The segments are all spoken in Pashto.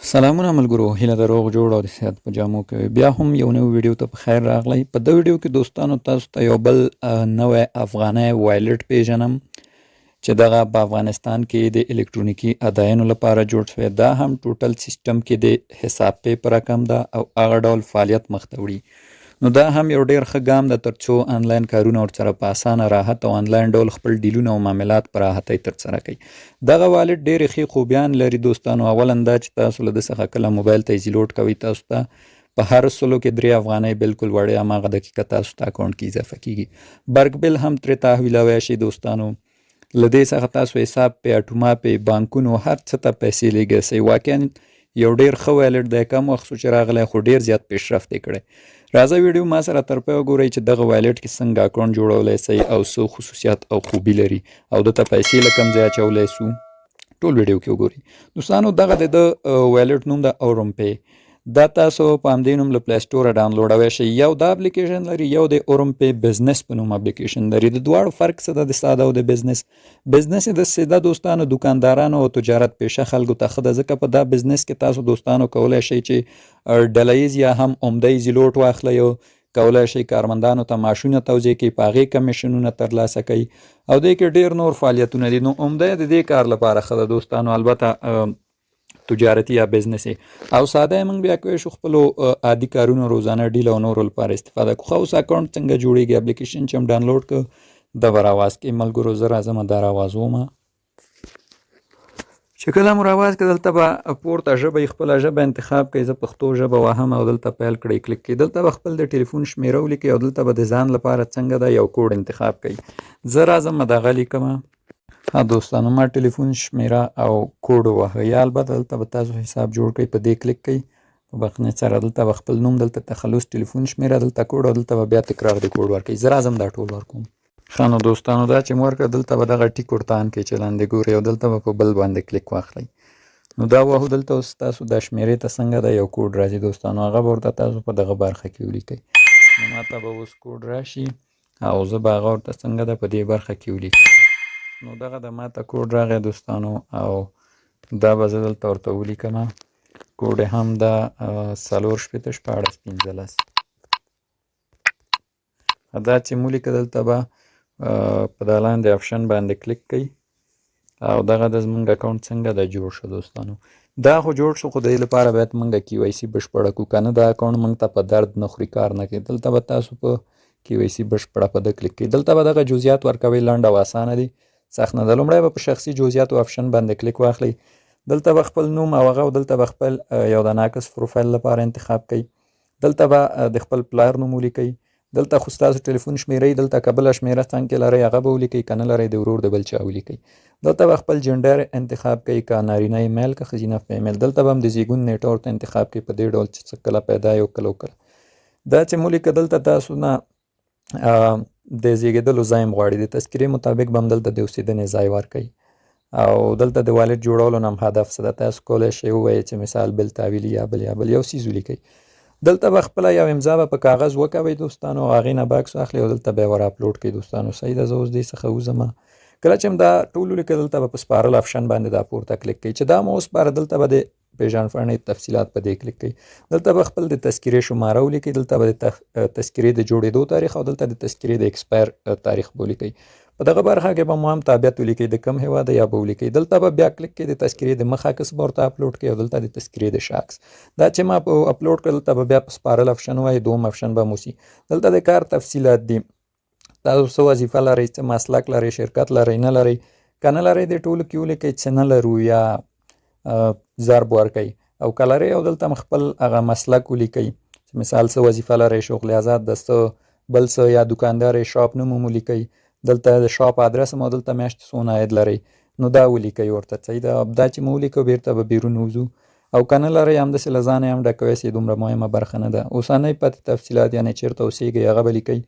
سلامونه ملګرو، هیله د روغ جوړ او د صحت په جامو کې بیا هم یو نوی ویډیو ته په خیر راغلی. په دې ویډیو کې دوستانو تاسو ته یو بل نوی افغاني وایلټ پیژنم چې دغه په افغانستان کې د الکترونیکي اداینو لپاره جوړ شوی. دا هم ټوټل سیستم کې د حساب پې رقم ده او هغه ډول فعالیت مخ ته وړي. نو دا هم یو ډیر ښه ګام ده ترڅو آنلاین کارونه ورسره په اسانه راحت او آنلاین ډول خپل ډیلونه او معاملات په راحتۍ ترسره کوي. دغه والټ ډېرې ښې خوبیان لري دوستانو. اولا دا چې تاسو له ده څخه کله موبایل ته ایزي لوډ کوئ، تاسو ته په هر سلو کې 3 افغانۍ بالکل وړې هماغه دقیقه تاسو ته اکاونټ کې اضافه کیږي. برق بل هم ترې تحویلوی شئ دوستانو. له دې څخه تاسو حساب پې، اټوما پې، بانکونو هر څه ته پیسې لیږلی شئ. واقعا یو ډیر ښه وایلټ دی. کم وخت شو چې راغلی خو ډیر زیات پیشرفت یې کړی. راځه ویډیو ما سره تر پایه وګورئ چې دغه وایلټ کې څنګه اکاونټ جوړولی شئ او څه خصوصیات او خوبي لري او دته پیسې له کوم ځای اچولی سو. ټول ویډیو کې وګورئ دوستانو. دغه د وایلټ نوم د اورم پې. دا تاسو په همدې نوم له پلی سټوره ډاونلوډوی شئ. یو دا اپلیکیشن لري، یو د اورم پې بزنس په نوم اپلیکیشن لري. د دواړو فرق څه ده، د ساده او د بزنس. بزنس د ساده دوستانو دکاندارانو او تجارت پیشه خلکو ته ښه ده، ځکه په دا بزنس کې تاسو دوستانو کولی شئ چې ډله ییز یا هم عمده ایزي لوټ واخلئ او کولی شئ کارمندانو ته معاشونه توزیع کړئ، په هغې کمیشنونه ترلاسه کوئ او دې کې ډېر نور فعالیتونه دي. نو عمده د دې کار لپاره ښه ده دوستانو، البته تجارتي یا بزنسي. او ساده یې موږ بیا کولی شو خپلو عادي کارونو، روزانه ډیل او نورو لپاره استفاده کړو. ښه اوس اکاونټ څنګه جوړیږي؟ اپلیکیشن چې هم ډاونلوډ کړو د به راواز کې ملګرو، زه راځم دا راواز ومه. چې کله مو راواز کړه دلته به پورته ژبه خپله ژبه انتخاب کړئ. زه پښتو ژبه وهم او دلته پیل کړئ کلیک کړئ. دلته به خپل د ټلیفون شمیره ولیکئ او دلته به د ځان لپاره څنګه ده یو کوډ انتخاب کړئ. زه راځم دغه لیکمه. ها دوستانو، ما ټلیفون شمیره او کوډ ووهه. یا البته دلته به تاسو حساب جوړ کړئ، په دې کلیک کړئ په بخښنې سره. دلته به خپل نوم، دلته تخلص، ټلیفون شمیره، دلته کوډ او دلته به بیا تکرار د کوډ ورکړئ. زه راځم دا ټول ورکوم. ښه نو دوستانو، دا چې مو ورکړه دلته به دغه ټیک ورته ان کړئ چې لاندې ګورئ او دلته به په بل باندې کلیک واخلئ. نو دا وهو. دلته اوس تاسو دا شمیرې ته څنګه ده یو کوډ راځي دوستانو، هغه به ورته تاسو په دغه برخه کې ولیکئ. نو ماته به اوس کوډ راشي او زه به هغه ورته څنګه ده په دې برخه کې ولیکم. نو دغه د ماته کوډ راغی دوستانو او دا به زه دلته ورته ولیکم. کوډ هم دا 4 شپېته 14 15. دا چې مو لیکه دلته به په دا لاندې آپشن باندې کلیک کوئ او دغه د زمونږ اکاونټ څنګه ده جوړ شو دوستانو. دا خو جوړ شو، خو د دې لپاره باید موږ کی وای سی بشپړه کړو، که نه دا اکاونټ موږ ته په درد نه خوري، کار نه کوي. دلته به تاسو په کی وای سی بشپړه په ده کلیک کوئ. دلته به دغه جزئیات ورکوئ، لنډ او اسانه دي، سخت نه ده. لومړی به په شخصي جزئیاتو آپشن باندې کلیک واخلئ. دلته به خپل نوم او هغه او دلته به خپل یو د ناقص پروفایل لپاره انتخاب کوئ. دلته به د خپل پلار نوم ولیکئ. دلته خو ستاسو ټلیفون شمیرې، دلته که بله شمیره څنګ کې لرئ هغه به ولیکئ، که نه لرئ د ورور د بل چا ولیکئ. دلته به خپل جنډر انتخاب کوئ، که نارینه میل که ښځینه فیمیل. دلته به هم د زیږون نیټه ورته انتخاب کوئ په دې ډول چې څه کله پیدا یو کله او کله. دا چې مو لیکه دلته تاسو نه د زیږېدلو ځای هم غواړي، د تذکرې مطابق به هم دلته د اوسېدنې ځای ورکوئ. او دلته د والټ جوړولو نه هم هدف څه ده، تاسو کولی شئ ووایئ چې مثال بل تحویلي یا بل یو څیز ولیکئ. دلته به خپله یو امضا به په کاغذ وکوئ دوستانو، هغې نه بکس واخلئ او دلته بیا ور اپلوډ کړئ دوستانو. صحیح ده، زه اوس دې څخه وځم. کله چې هم دا ټول ولیکئ دلته به په سپارل آپشن باندې دا پورته کلیک کوئ. چې دا مو وسپاره دلته به د پیژندپاڼې تفصیلات په دې کلیک کوئ. دلته به خپل د تذکرې شماره ولیکئ، دلته به د تذکرې د جوړېدو تاریخ او دلته د تذکرې د ایکسپایر تاریخ به ولیکئ. په دغه برخه کې به مو هم تابعیت ولیکئ، د کوم هېواد یا به ولیکئ. دلته به بیا کلیک کړئ، د تذکرې د مخ عکس به ورته اپلوډ کړئ او دلته د تذکرې د شا عکس. دا چې ما اپلوډ کړل دلته به بیا په سپارل آپشن ووایي، دوم آپشن به مو سي. دلته د کار تفصیلات دي، تاسو څه وظیفه لرئ، څه مسلک لرئ، شرکت لرئ نه لرئ، که نه لرئ د ټولو کې ولیکئ چې نه لرو یا ضرب ورکئ، او که لرئ او دلته خپل هغه مسلک ولیکئ چې مثال څه وظیفه لرئ، شغل آزاد ده، څه بل څه یا دوکاندار شاپ نوم هم ولیکئ. دلته د شاپ ادرس هم او دلته میاشت څونه عاید لرئ نو دا ولیکئ ورته. صحیح ده، دا چې مو ولیکو بیرته به بیرون وځو. او که نه لرئ همداسې له ځانه هم ډکوی سئ، دومره مهمه برخه نه ده. اوسنۍ پاتې تفصیلات یعنې چېرته اوسېږئ هغه به لیکئ.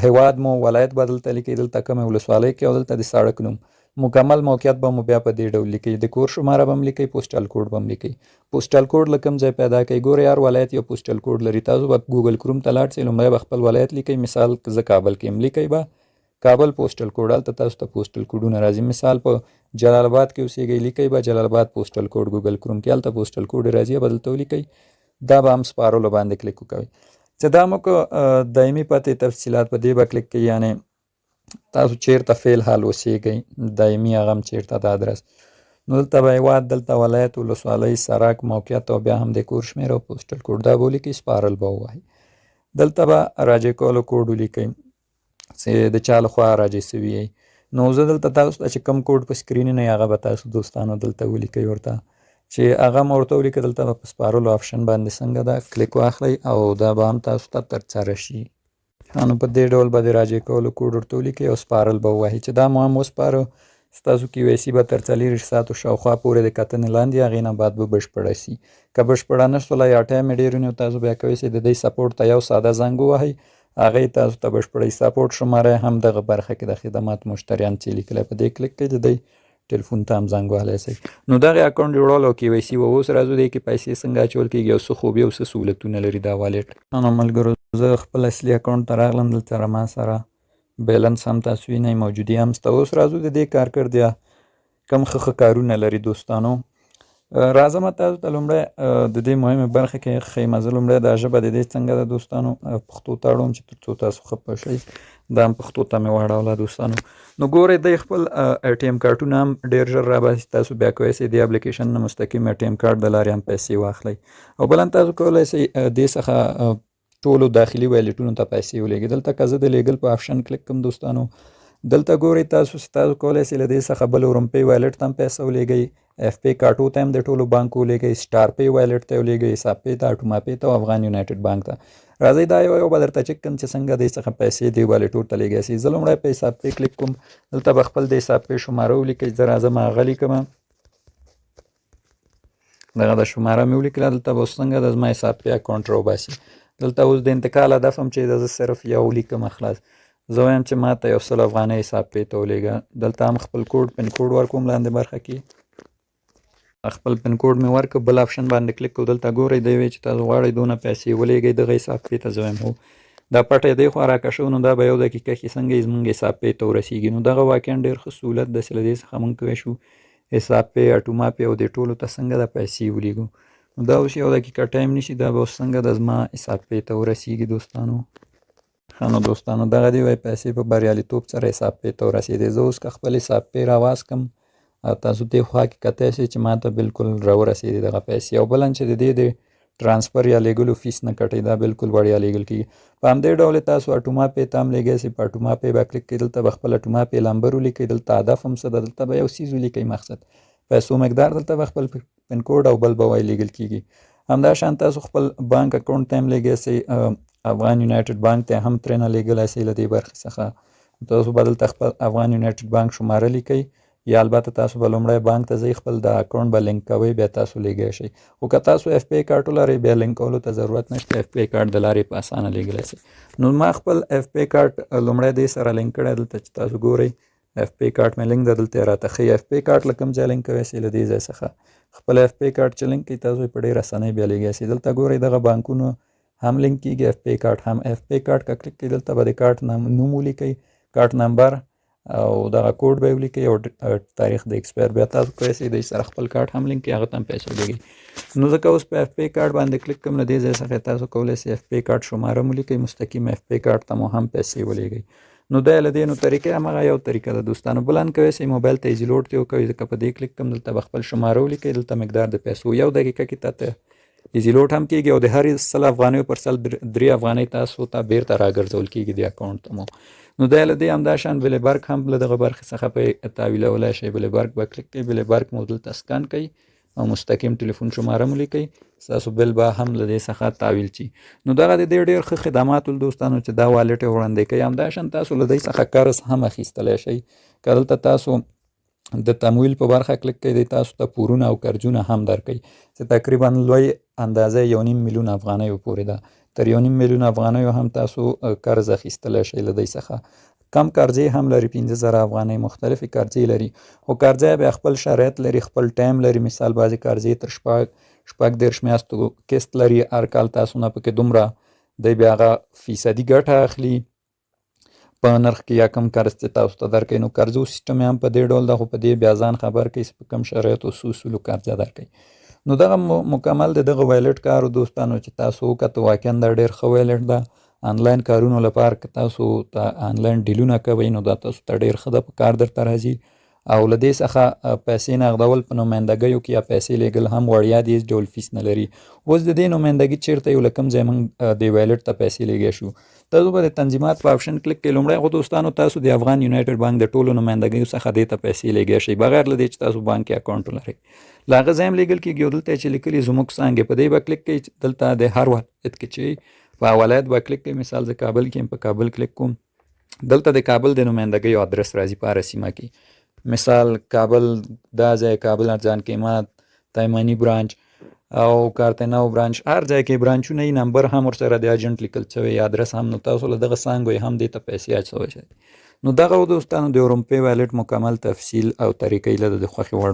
هېواد مو ولایت به دلته لیکئ، دلته کومې ولسوالۍ کې او دلته د سړک نوم. مکمل موقعیت به مو بیا په دې ډول لیکئ. د کور شماره به هم لیکئ، پوسټل کوډ به هم لیکئ. پوسټل کوډ له کوم ځای پیدا کوئ؟ ګورئ هر ولایت یو پوسټل کوډ لري. تاسو به ګوګل کروم ته لاړ شئ، لومړی به خپل ولایت لیکئ. مثال زه کابل کې یم، لیکئ به کابل پوسټل کوډ هلته تاسو ته پوسټل کوډونه راځي. مثال په جلال آباد کې اوسېږئ لیکئ به جلال آباد پوسټل کوډ ګوګل کروم کې هلته پوسټل کوډ راځي به دلته ولیکئ. دا به هم سپارلو باندې کلیک وکوئ. چې دا مو که دایمي پتې تفصیلات په دې به کلیک کوئ، یعنې تاسو چیرته فعل حال اوسېږئ دایمي هغه هم چیرته د ادرس. نو دلته به هیواد، دلته ولایت، ولسوالۍ، سرک، موقعیت او بیا هم د کور شمېر او پوسټل کوډ دا به ولیکئ، سپارل به ووهئ. دلته به راجع کولو کوډ ولیکئ چې د چا لخوا راجع سوي یي. نو زه دلته تاسو ته چې کوم کوډ په سکرین نه هغه به تاسو دوستانو دلته ولیکئ ورته چې هغه مو ورته ولیکه. دلته به په سپارلو آپشن باندې څنګه ده کلیک واخلئ او دا به هم تاسو ته ترسره شي. نو په دې ډول به د راجع کولو کوډ ورته ولیکئ او سپارل به ووهئ چې دا مو هم وسپاره. ستاسو KYC به تر 40 ساعتو شاوخوا پورې د کتنې لاندې هغې نه بعد به بشپړه سي. که بشپړه نه شوله یا ټایم یې ډېر ونیو تاسو بیا کولی سئ د دې سپورټ ته یو ساده زنګ ووهئ، هغې تاسو ته بشپړی سپورټ شماره هم دغه برخه کې د خدمات مشتریان چې لیکلی په دې کلیک کوئ، د دې ټلیفون ته هم زنګ وهلی سئ. نو دغې اکاونټ جوړول او KYC به اوس راځو دی کې پیسې څنګه اچول کېږي او څه خوبي او څه سهولتونه لري دا والېټ. نو ملګرو زه خپل اصلي اکاونټ ته راغلم، دلته ما سره بیلنس هم تاسو وینئ، موجودي هم شته. اوس راځو د دې کارکردیا کم ښه کارونه لري دوستانو. راځم تاسو ته لومړی د دې مهمې برخې کې ښیم. زه لومړی دا ژبه د دې څنګه ده دوستانو پښتو ته اړوم چې تر څو تاسو ښه پوه شئ. دا هم پښتو ته مې واړوله دوستانو. نو ګورئ دی خپل ATM کارټونه هم ډېر ژر راباسي. تاسو بیا کولی سئ د اپلیکیشن نه مستقیم ATM کارت د لارې هم پیسې واخلئ او بل هم تاسو کولی سئ دې څخه ټولو داخلي ویلیټونو ته پیسې ولېږئ. دلته که زه د لیږل په آپشن کلیک کوم دوستانو، دلته ګورئ تاسو کولی سئ له دې څخه بل اورمپی وایلټ ته هم پیسه ولېږئ، FP کاټو ته هم د ټولو بانکو ولېږئ، سټار پی وایلټ ته ولېږئ، حساب پی ته، اټوما پی ته او افغان یونایټډ بانک ته. راځئ دا یو به درته چک کړم چې څنګه دې څخه پیسې دې والېټو ته لیږی سي. زه لومړی په حساب پی کلیک کوم، دلته به خپل د حساب پی شماره ولیکئ. زه راځم هغه لیکمه، دغه د شماره مې ولیکله. دلته به اوس څنګه د زما حساب پی اکاونټ راوباسي. دلته اوس د انتقال هدف هم چې زه صرف یو لیکم خلاص. زه وایم چې ما ته 100 افغانۍ حساب پی ته ولېږه. دلته هم خپل کوډ پن کوډ ورکوم لاندې برخه کې. خپل پن کوډ مې ورکړ، بل آپشن باندې کلیک کوو. دلته ګورئ دی وایي چې تاسو غواړئ دونه پیسې ولېږئ دغه حساب پی ته. زه وایم هو. دا پټه دی خوا راکشه نو دا به یو دقیقه کې څنګه زموږ حساب پی ته ورسېږي. نو دغه واقعا ډېر ښه سهولت ده چې له دې څخه موږ کولی شو حساب پی، اټوما پی او دې ټولو ته څنګه د پیسې ولېږو. نو دا اوس یو دقیقه ټایم نیسي، دا به اوس څنګه د زما حساب پی ته ورسېږي دوستانو. نو دوستانو دغه دی وایي پیسې په بریالیتوب سره حساب پی ته ورسېدې. زه اوس که خپل حساب پی راواز کړم او تاسو دې خوا کې کتی شئ چې ما ته بالکل راورسېدې دغه پیسې. او بل چې د دې د ټرانسفر یا لیږلو فیس نه کټئ، دا بالکل وړیا لیږل کېږي. په همدې ډول تاسو اټوما پی ته هم لیږی سئ. په اټوما پی به کلیک کړئ، دلته به خپل اټوما پی نمبر ولیکئ، دلته هدف هم څه ده، دلته به یو څیز ولیکئ مقصد، پیسو مقدار، دلته به خپل پن کوډ او بل به وایي لیږل کېږي. همداشان تاسو خپل بانک اکاونټ ته هم لیږی سئ، افغان یونایټډ بانک ته هم ترېنه لیږلی سئ له دې برخې څخه. تاسو به دلته خپل افغان یونایټډ بانک شماره لیکئ یا البته تاسو به لومړی بانک ته ځئ، خپل د اکاونټ به لینک کوئ، بیا تاسو لیږی شئ. خو که تاسو FP کارت ولرئ بیا لینک کولو ته ضرورت نشته، FP کارت د لارې په اسانه لیږلی سئ. نو ما خپل FP کارت لومړی دې سره لینک کړی. دلته چې تاسو ګورئ FP کارت مې لینک ده، دلته یې راته ښیي FP کارت له کوم ځای لینک کوی سئ، له دې ځای څخه خپل FP کارت چې لینک کړئ تاسو په ډېر اسانۍ بیا لیږی سئ. دلته ګورئ دغه بانکونو هم لینک کېږي، FP کارت هم. FP کارت که کلیک کړئ دلته به د کارت نوم ولیکئ، کارت نمبر او دغه کوډ به یې ولیکئ او تاریخ د ایکسپایر. بیا تاسو کولی سئ د سره خپل کارت هم لینک کړئ، هغه ته هم پیسې ولېږئ. نو ځکه اوس په FP کارت باندې کلیک کوم، له دې ځای څخه تاسو کولی سئ FP کارت شماره مو ولیکئ، مستقیم FP کارت ته مو هم پیسې ولېږئ. نو دا له دې نو طریقې همغه یو طریقه ده دوستانو. بل هم کولی سئ موبایل ته ایزي لوډ ته وکوئ. ځکه په دې کلیک کوم، دلته به خپل شماره ولیکئ، دلته مقدار د پیسو یو دقیقه کې تاته ایزي لوډ هم کېږي او د هرې 100 افغانیو پر 3 افغانۍ تاسو ته بیرته راګرځول کېږي د اکاونټ ته مو. نو دا له دې همداشان بلبرګ هم له دغه برخې څخه په تحویلولی شئ. بلبرګ به کلیک کړئ، بلبرګ مو دلته سکان کوئ او مستقیم ټلیفون شماره مو لیکئ، ستاسو بل به هم له دې څخه تحویل شي. نو دغه د دې ډېر ښه خدمات دوستانو چې دا والېټ یې وړاندې کوي. همداشان تاسو له دې څخه قرض هم اخیستلی شئ. که دلته تاسو د تمویل په برخه کلیک کړئ، دی تاسو ته پورونه او قرضونه هم درکوي چې تقریبا لوی اندازه 1.5 میلیون افغانیو پورې ده. تر 1.5 میلیون افغانیو هم تاسو قرض اخیستلی شئ له دوی څخه. کم قرضې هم لري، 15,000 افغانۍ مختلفې قرضې لري. خو قرضه بیا خپل شرایط لري، خپل ټایم لري. مثال بعضې قرضې تر 14 میاشتو قسط لري، هر کال تاسو نه پکې دومره دی بیا هغه فیصدي ګټه اخلي. په نرخ کې یا کم قرض چې تاسو ته درکوي. نو قرضو سیستم هم په دې ډول ده، خو په دې بیا ځان خبر کوي چې په کوم شرایطو اصولو قرضه درکوي. نو دغه مکمل د دغه وایلټ کارو دوستانو چې تاسو وکړه واقعا دا ډېر ښه وایلټ ده. آنلاین کارونو لپاره که تاسو ته آنلاین ډیلونه کوئ نو دا تاسو ته ډېر ښه ده، په کار درته راځي. او له دې څخه پیسې نغدول په نمایندګیو کې یا پیسې لیږل هم وړیا دي، هېڅ ډول فیس نه لري. اوس د دې نمایندګي چېرته یو له کوم ځای موږ د وایلټ ته پیسې لیږی شو. تاسو به د تنظیمات په آپشن کلیک کوئ. لومړی خو دوستانو تاسو د افغان یونایټډ بانک د ټولو نمایندګیو څخه دې ته پیسې لیږی شئ، بغیر له دې چې تاسو بانک کې اکاونټ ولرئ. له هغه ځای هم لیږل کېږي او دلته چې لیکلي زموږ څانګې، په دې به کلیک کوئ. دلته د هر ولایت کې چې په ولایت به کلیک کوئ. مثال زه کابل کې یم، په کابل کلیک کوم. دلته د کابل د نمایندګیو ادرس راځي په هره سیمه کې. مثال کابل دا ځای کابل ارزان قیمت، تایمنی برانچ او کارتناو برانچ، هر ځای کې برانچونه یي، نمبر هم ورسره د اجنټ لیکل شوی، ادرس هم. نو تاسو له دغه څانګو هم دې ته پیسې اچولی شئ. نو دغه دوستانو د رومپې وایلټ مکمل تفصیل او طریقې له د خوښې وړ